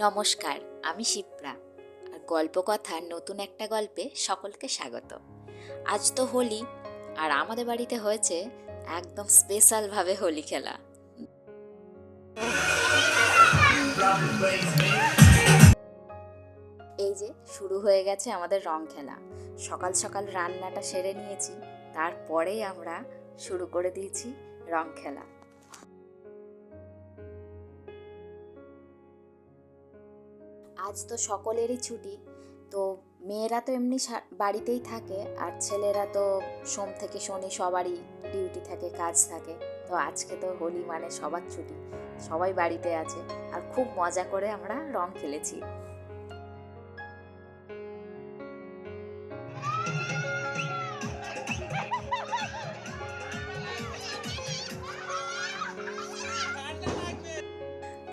নমস্কার, আমি শিপ্রা। আর গল্পকথার নতুন একটা গল্পে সকলকে স্বাগত। আজ তো হোলি, আর আমাদের বাড়িতে হয়েছে একদম স্পেশালভাবে হোলি খেলা। এই যে শুরু হয়ে গেছে আমাদের রং খেলা। সকাল সকাল রান্নাটা সেরে নিয়েছি, তারপরেই আমরা শুরু করে দিয়েছি রং খেলা। আজ তো সকলেরই ছুটি, তো মেয়েরা তো এমনি বাড়িতেই থাকে, আর ছেলেরা তো সোম থেকে শনি সবারই ডিউটি থাকে, কাজ থাকে। তো আজকে তো হোলি মানে সবার ছুটি, সবাই বাড়িতে আছে, আর খুব মজা করে আমরা রং খেলেছি।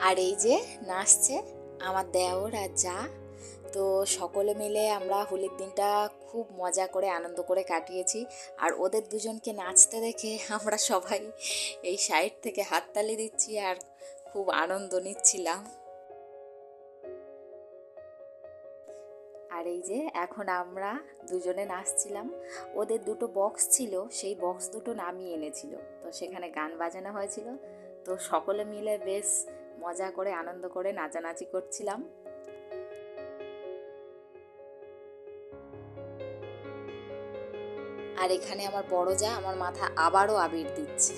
আর এই যে নাচছে আমার দেওর আর যা, তো সকলে মিলে আমরা হোলির দিনটা খুব মজা করে আনন্দ করে কাটিয়েছি। আর ওদের দুজনকে নাচতে দেখে আমরা সবাই এই সাইড থেকে হাততালি দিচ্ছি আর খুব আনন্দ নিচ্ছিলাম। আর এই যে এখন আমরা দুজনে নাচছিলাম। ওদের দুটো বক্স ছিল, সেই বক্স দুটো নামিয়ে এনেছিল, তো সেখানে গান বাজানো হয়েছিল। তো সকলে মিলে বেশ মজা করে আনন্দ করে নাচানাচি করছিলাম। আর এখানে আমার বড় যা আমার মাথা আবারও আবির দিচ্ছে।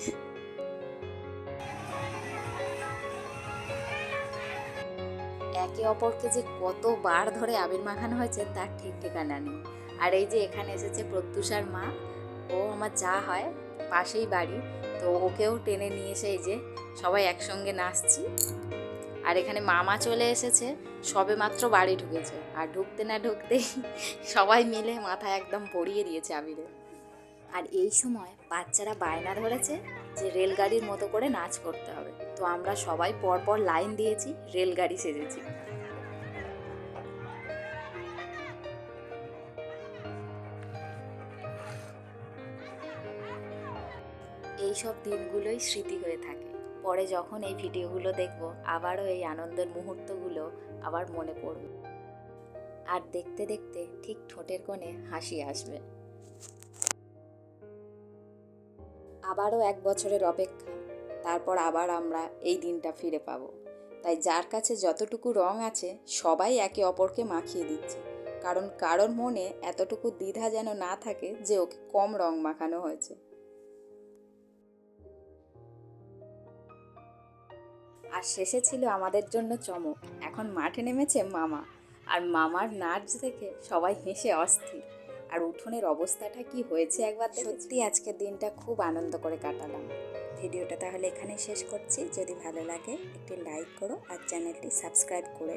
একে অপরকে যে কতবার ধরে আবির মাখানো হয়েছে তার ঠিক ঠিকানা নেই। আর এই যে এখানে এসেছে প্রত্যুষার মা, ও আমার যা হয়, পাশেই বাড়ি, তো ওকেও টেনে নিয়ে এসে এই যে সবাই একসঙ্গে নাচছি। আর এখানে মামা চলে এসেছে, সবে মাত্র বাড়ি ঢুকেছে, আর ঢুকতে না ঢুকতেই সবাই মিলে মাথায় একদম ভরিয়ে দিয়েছে আবিরে। আর এই সময় বাচ্চারা বায়না ধরেছে যে রেলগাড়ির মতো করে নাচ করতে হবে, তো আমরা সবাই পরপর লাইন দিয়েছি, রেলগাড়ি সেজেছি। এই সব দিনগুলোই স্মৃতি হয়ে থাকে। পরে যখন এই ভিডিওগুলো দেখব, আবারও এই আনন্দের মুহূর্তগুলো আবার মনে পড়বে। আর দেখতে দেখতে ঠিক ঠোঁটের কোণে হাসি আসবে। আবারও 1 বছরের অপেক্ষা, তারপর আবার আমরা এই দিনটা ফিরে পাবো। তাই যার কাছে যতটুকু রং আছে সবাই একে অপরকে মাখিয়ে দিচ্ছে, কারণ কারোর মনে এতটুকু দ্বিধা যেন না থাকে যে ওকে কম রং মাখানো হয়েছে। আর শেষে ছিল আমাদের জন্য চমক, এখন মাঠে নেমেছে মামা। আর মামার নাচ দেখে সবাই হেসে অস্থির। আর উঠোনের অবস্থাটা কি হয়েছে একবার সত্যি আজকের দিনটা খুব আনন্দ করে কাটালাম। ভিডিওটা তাহলে এখানেই শেষ করছি। যদি ভালো লাগে একটি লাইক করো আর চ্যানেলটি সাবস্ক্রাইব করে